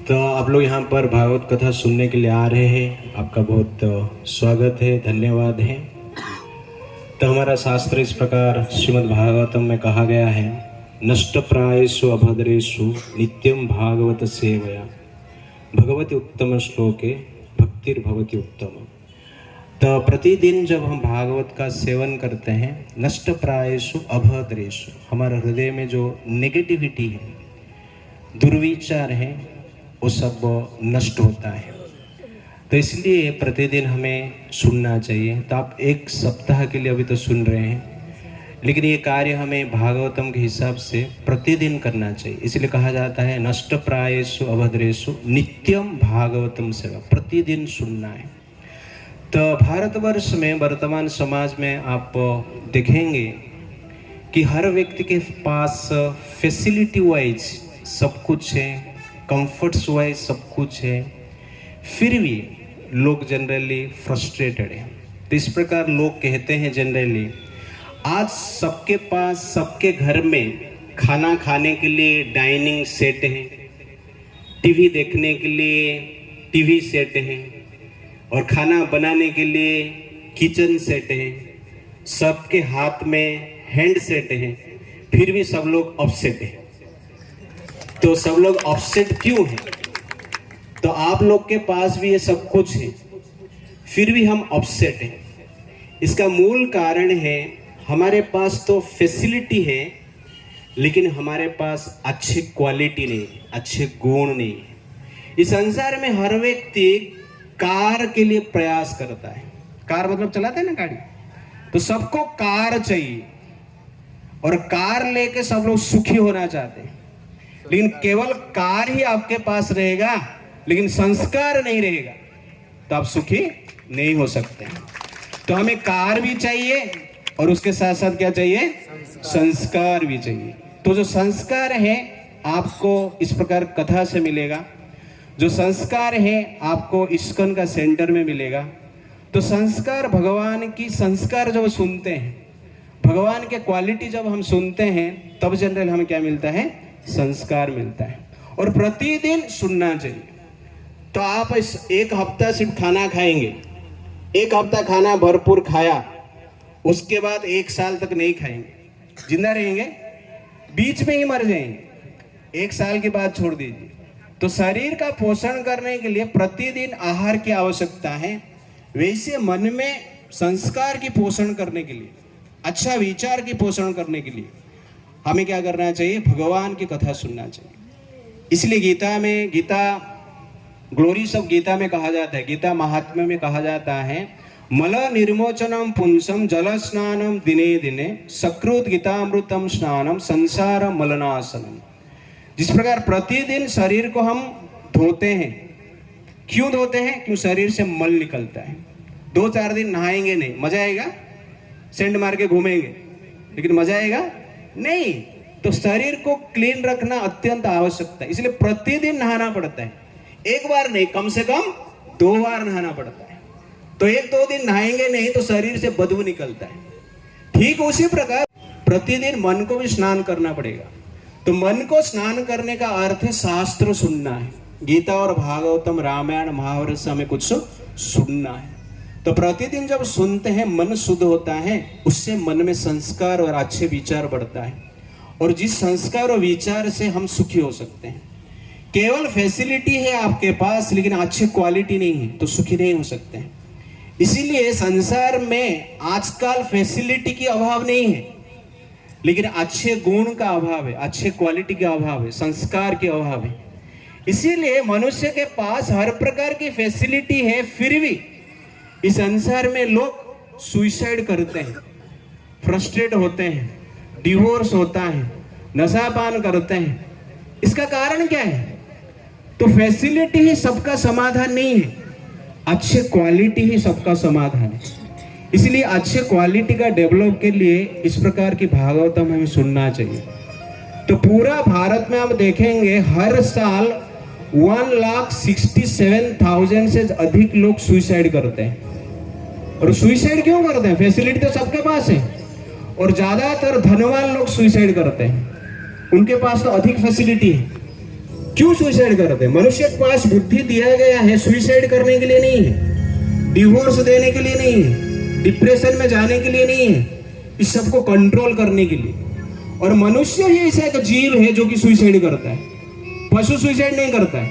तो आप लोग यहाँ पर भागवत कथा सुनने के लिए आ रहे हैं, आपका बहुत स्वागत है, धन्यवाद है। तो हमारा शास्त्र इस प्रकार श्रीमद् भागवतम में कहा गया है, नष्ट प्रायेषु अभद्रेषु नित्यम भागवत सेवया भगवती उत्तम श्लोके भक्तिर्भवति उत्तम। तो प्रतिदिन जब हम भागवत का सेवन करते हैं, नष्ट प्रायेषु अभद्रेषु, हमारे हृदय में जो नेगेटिविटी है, दुर्विचार है, वो सब नष्ट होता है। तो इसलिए प्रतिदिन हमें सुनना चाहिए। तो आप एक सप्ताह के लिए अभी तो सुन रहे हैं, लेकिन ये कार्य हमें भागवतम के हिसाब से प्रतिदिन करना चाहिए। इसलिए कहा जाता है नष्ट प्रायेषु अभद्रेषु नित्यम भागवतम सेवा, प्रतिदिन सुनना है। तो भारतवर्ष में, वर्तमान समाज में आप देखेंगे कि हर व्यक्ति के पास फैसिलिटी वाइज सब कुछ है, कंफर्ट्स वाइज सब कुछ है, फिर भी लोग जनरली फ्रस्ट्रेटेड है। तो इस प्रकार लोग कहते हैं जनरली, आज सबके पास, सबके घर में खाना खाने के लिए डाइनिंग सेट है, टीवी देखने के लिए टीवी सेट है, और खाना बनाने के लिए किचन सेट है, सबके हाथ में हैंड सेट है, फिर भी सब लोग अपसेट है। तो सब लोग अपसेट क्यों हैं? तो आप लोग के पास भी ये सब कुछ है, फिर भी हम अपसेट हैं। इसका मूल कारण है, हमारे पास तो फैसिलिटी है, लेकिन हमारे पास अच्छी क्वालिटी नहीं, अच्छे गुण नहीं है। इस संसार में हर व्यक्ति कार के लिए प्रयास करता है। कार मतलब चलाते हैं ना गाड़ी, तो सबको कार चाहिए, और कार लेके सब लोग सुखी होना चाहते हैं। लेकिन केवल कार ही आपके पास रहेगा, लेकिन संस्कार नहीं रहेगा, तो आप सुखी नहीं हो सकते। तो हमें कार भी चाहिए, और उसके साथ साथ क्या चाहिए? संस्कार भी चाहिए। तो जो संस्कार है आपको इस प्रकार कथा से मिलेगा, जो संस्कार है आपको इस्कॉन का सेंटर में मिलेगा। तो संस्कार, भगवान की संस्कार जब सुनते हैं, भगवान के क्वालिटी जब हम सुनते हैं, तब जनरल हमें क्या मिलता है? संस्कार मिलता है। और प्रतिदिन सुनना चाहिए। तो आप इस एक हफ्ता सिर्फ खाना खाएंगे, एक हफ्ता खाना भरपूर खाया, उसके बाद एक साल तक नहीं खाएंगे, जिंदा रहेंगे, बीच में ही मर जाएंगे, एक साल के बाद छोड़ दीजिए। तो शरीर का पोषण करने के लिए प्रतिदिन आहार की आवश्यकता है। वैसे मन में संस्कार की पोषण करने के लिए, अच्छा विचार की पोषण करने के लिए हमें क्या करना चाहिए? भगवान की कथा सुनना चाहिए। इसलिए गीता में, गीता ग्लोरीज ऑफ गीता में कहा जाता है, गीता महात्म्य में कहा जाता है, मल निर्मोचनम पुंसम जल स्नानम दिने दिने सकृत गीतामृतम स्नानम संसार मलनाशनम। जिस प्रकार प्रतिदिन शरीर को हम धोते हैं, क्यों धोते हैं? क्यों? शरीर से मल निकलता है। 2-4 दिन नहाएंगे नहीं, मजा आएगा? सेंट मार के घूमेंगे, लेकिन मजा आएगा नहीं। तो शरीर को क्लीन रखना अत्यंत आवश्यकता है। इसलिए प्रतिदिन नहाना पड़ता है, एक बार नहीं, कम से कम 2 बार नहाना पड़ता है। तो 1-2 दिन नहाएंगे नहीं तो शरीर से बदबू निकलता है। ठीक उसी प्रकार प्रतिदिन मन को भी स्नान करना पड़ेगा। तो मन को स्नान करने का अर्थ है शास्त्र सुनना है। गीता और भागवतम, रामायण, महाभारत से हमें कुछ सुनना है। तो प्रतिदिन जब सुनते हैं मन शुद्ध होता है, उससे मन में संस्कार और अच्छे विचार बढ़ता है, और जिस संस्कार और विचार से हम सुखी हो सकते हैं। केवल फैसिलिटी है आपके पास, लेकिन अच्छी क्वालिटी नहीं है, तो सुखी नहीं हो सकते हैं। इसीलिए संसार में आजकल फैसिलिटी की अभाव नहीं है, लेकिन अच्छे गुण का अभाव है, अच्छे क्वालिटी का अभाव है, संस्कार के अभाव है। इसीलिए मनुष्य के पास हर प्रकार की फैसिलिटी है, फिर भी इस संसार में लोग सुसाइड करते हैं, फ्रस्ट्रेट होते हैं, डिवोर्स होता है, नशापान करते हैं। इसका कारण क्या है? तो फैसिलिटी ही सबका समाधान नहीं है, अच्छे क्वालिटी ही सबका समाधान है। इसलिए अच्छे क्वालिटी का डेवलप के लिए इस प्रकार की भागवतम हमें सुनना चाहिए। तो पूरा भारत में आप देखेंगे हर साल 1,67,000 से अधिक लोग सुसाइड करते हैं। और सुसाइड क्यों करते हैं? फैसिलिटी तो सबके पास है, और ज्यादातर धनवान लोग सुसाइड करते हैं, उनके पास तो अधिक फैसिलिटी है। क्यों सुसाइड करते हैं? मनुष्य के पास बुद्धि दिया गया है सुसाइड करने के लिए नहीं है, डिवोर्स देने के लिए नहीं है, डिप्रेशन में जाने के लिए नहीं है, इस सबको कंट्रोल करने के लिए। और मनुष्य ही ऐसा एक जीव है जो कि सुसाइड करता है। पशु सुसाइड नहीं करता है।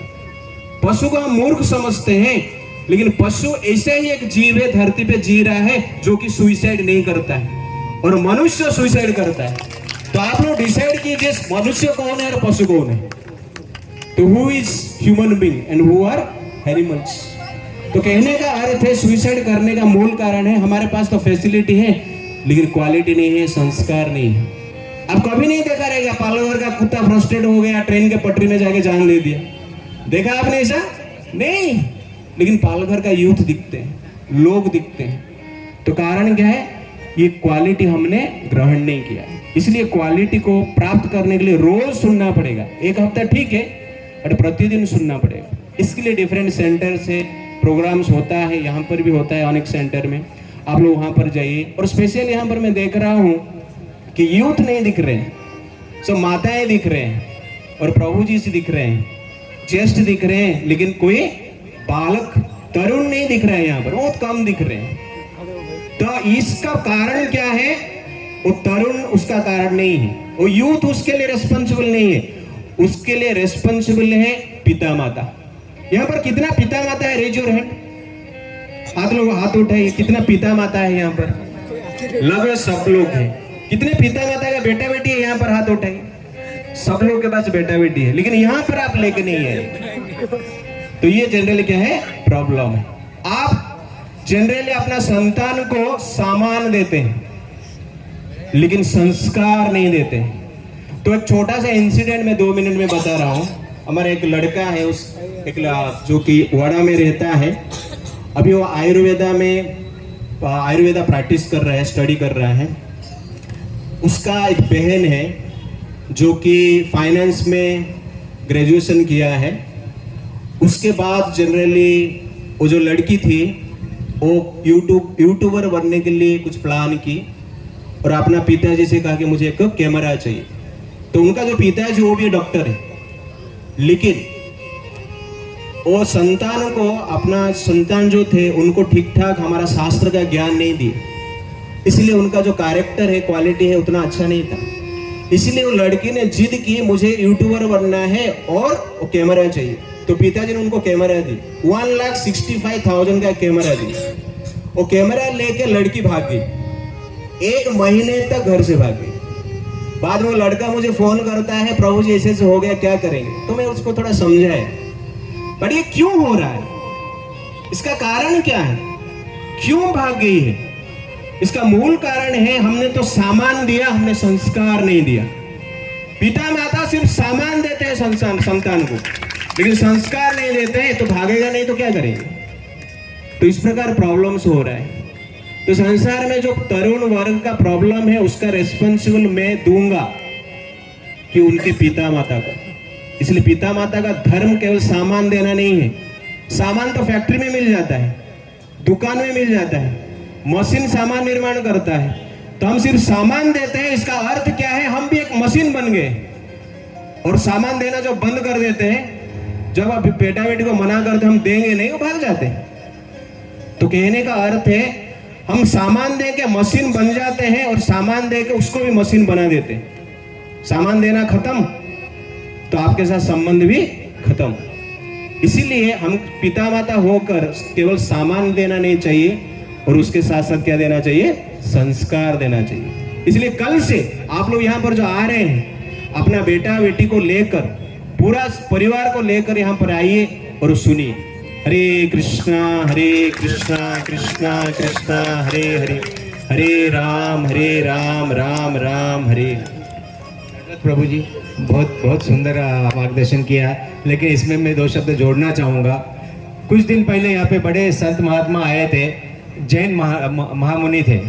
पशु को हम मूर्ख समझते हैं, लेकिन पशु ऐसा ही एक जीव है धरती पे जी रहा है जो कि सुसाइड नहीं करता है, और मनुष्य सुसाइड करता है। तो आप लोग डिसाइड कीजिए मनुष्य कौन है और पशु कौन है। तो who is human being and who are animals. तो कहने का अर्थ है सुसाइड करने का मूल कारण है हमारे पास तो फैसिलिटी है लेकिन क्वालिटी नहीं है, संस्कार नहीं है। आप कभी नहीं देखा रहेगा पालघर का कुत्ता फ्रस्ट्रेट हो गया, ट्रेन के पटरी में जाके जान दे दिया, देखा आपने ऐसा? नहीं। लेकिन पालघर का यूथ दिखते हैं, लोग दिखते हैं। तो कारण क्या है? ये क्वालिटी हमने ग्रहण नहीं किया है। इसलिए क्वालिटी को प्राप्त करने के लिए रोज सुनना पड़ेगा। एक हफ्ता ठीक है, बट प्रतिदिन सुनना पड़ेगा। इसके लिए डिफरेंट सेंटर से प्रोग्राम्स होता है, यहाँ पर भी होता है अनेक सेंटर में, आप लोग वहाँ पर जाइए। और स्पेशल यहाँ पर मैं देख रहा हूँ कि यूथ नहीं दिख रहे हैं, सब माताएं दिख रहे हैं और प्रभु जी से दिख रहे हैं, ज्येष्ठ दिख रहे हैं, लेकिन कोई बालक तरुण नहीं दिख रहा है, यहाँ पर बहुत कम दिख रहे हैं। तो इसका कारण क्या है? वो तरुण उसका कारण नहीं है, वो यूथ उसके लिए रेस्पॉन्सिबल नहीं है, उसके लिए रेस्पॉन्सिबल है पिता माता। यहाँ पर कितना पिता माता है? रेज योर हैंड, आप लोग हाथ उठाइए। कितना पिता माता है यहाँ पर? लगभग सब लोग हैं। कितने पिता माता का बेटा बेटी है यहाँ पर? हाथ उठाइए। सब लोग के पास बेटा बेटी है, लेकिन यहाँ पर आप लेके नहीं है। तो ये जनरली क्या है? प्रॉब्लम है। आप जनरली अपना संतान को सामान देते हैं लेकिन संस्कार नहीं देते हैं। तो एक छोटा सा इंसिडेंट मैं 2 मिनट में बता रहा हूँ। हमारा एक लड़का है, जो कि वाड़ा में रहता है, अभी वो आयुर्वेदा प्रैक्टिस कर रहा है, स्टडी कर रहा है। उसका एक बहन है जो कि फाइनेंस में ग्रेजुएशन किया है। उसके बाद जनरली वो जो लड़की थी वो यूट्यूबर बनने के लिए कुछ प्लान की और अपना पिताजी से कहा कि मुझे एक कैमरा चाहिए। तो उनका जो पिताजी वो भी डॉक्टर है, लेकिन वो संतान को, अपना संतान जो थे उनको ठीक ठाक हमारा शास्त्र का ज्ञान नहीं दिए, इसलिए उनका जो कैरेक्टर है, क्वालिटी है, उतना अच्छा नहीं था। इसलिए वो लड़की ने जिद की मुझे यूट्यूबर बनना है और वो कैमरा चाहिए। तो पिताजी ने उनको कैमरा दी, 1,65,000 का कैमरा दी। वो कैमरा लेके लड़की भाग गई, 1 महीने तक घर से भाग गई। बाद में लड़का मुझे फोन करता है, प्रभु जी ऐसे हो गया, क्या करेंगे? तो मैं उसको थोड़ा समझाया, पर ये क्यों हो रहा है, इसका कारण क्या है, क्यों भाग गई है? इसका मूल कारण है हमने तो सामान दिया, हमने संस्कार नहीं दिया। पिता माता सिर्फ सामान देते हैं संतान को, लेकिन संस्कार नहीं देते हैं, तो भागेगा नहीं तो क्या करेंगे? तो इस प्रकार प्रॉब्लम्स हो रहा है। तो संसार में जो तरुण वर्ग का प्रॉब्लम है उसका रेस्पॉन्सिबल मैं दूंगा कि उनके पिता माता को। इसलिए पिता माता का धर्म केवल सामान देना नहीं है। सामान तो फैक्ट्री में मिल जाता है, दुकान में मिल जाता है, मशीन सामान निर्माण करता है, तो हम सिर्फ सामान देते हैं। इसका अर्थ क्या है? हम भी एक मशीन बन गए और सामान देना जब बंद कर देते हैं, जब आप बेटा बेटी को मना करते हम देंगे नहीं, वो भाग जाते हैं। तो कहने का अर्थ है हम सामान दे के मशीन बन जाते हैं और सामान दे के उसको भी मशीन बना देते हैं। सामान देना खत्म तो आपके साथ संबंध भी खत्म। इसीलिए हम पिता माता होकर केवल सामान देना नहीं चाहिए और उसके साथ साथ क्या देना चाहिए? संस्कार देना चाहिए। इसलिए कल से आप लोग यहाँ पर जो आ रहे हैं, अपना बेटा बेटी को लेकर, पूरा परिवार को लेकर यहाँ पर आइए और सुनिए। हरे कृष्णा कृष्णा कृष्णा हरे हरे, हरे राम राम राम हरे। प्रभु जी बहुत बहुत सुंदर मार्गदर्शन किया, लेकिन इसमें मैं 2 शब्द जोड़ना चाहूँगा। कुछ दिन पहले यहाँ पे बड़े संत महात्मा आए थे, जैन महामुनि थे।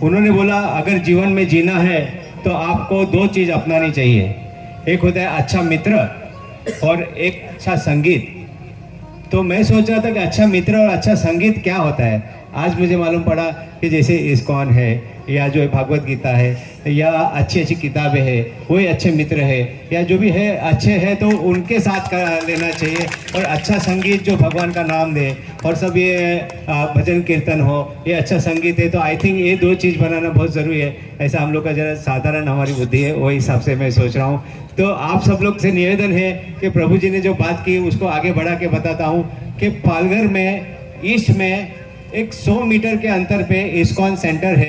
उन्होंने बोला अगर जीवन में जीना है तो आपको 2 चीज़ अपनानी चाहिए, एक होता है अच्छा मित्र और एक अच्छा संगीत। तो मैं सोच रहा था कि अच्छा मित्र और अच्छा संगीत क्या होता है। आज मुझे मालूम पड़ा कि जैसे इस्कॉन है या जो भागवत गीता है या अच्छी अच्छी किताबें हैं, वही अच्छे मित्र है या जो भी है अच्छे हैं, तो उनके साथ लेना चाहिए। और अच्छा संगीत जो भगवान का नाम दे और सब ये भजन कीर्तन हो, ये अच्छा संगीत है, तो आई थिंक ये दो चीज़ बनाना बहुत ज़रूरी है। ऐसा हम लोग का जरा साधारण हमारी बुद्धि है, वही हिसाब से मैं सोच रहा हूँ। तो आप सब लोग से निवेदन है कि प्रभु जी ने जो बात की उसको आगे बढ़ा के बताता हूँ कि पालघर में ईस्ट में एक 100 मीटर के अंतर पे इस्कॉन सेंटर है।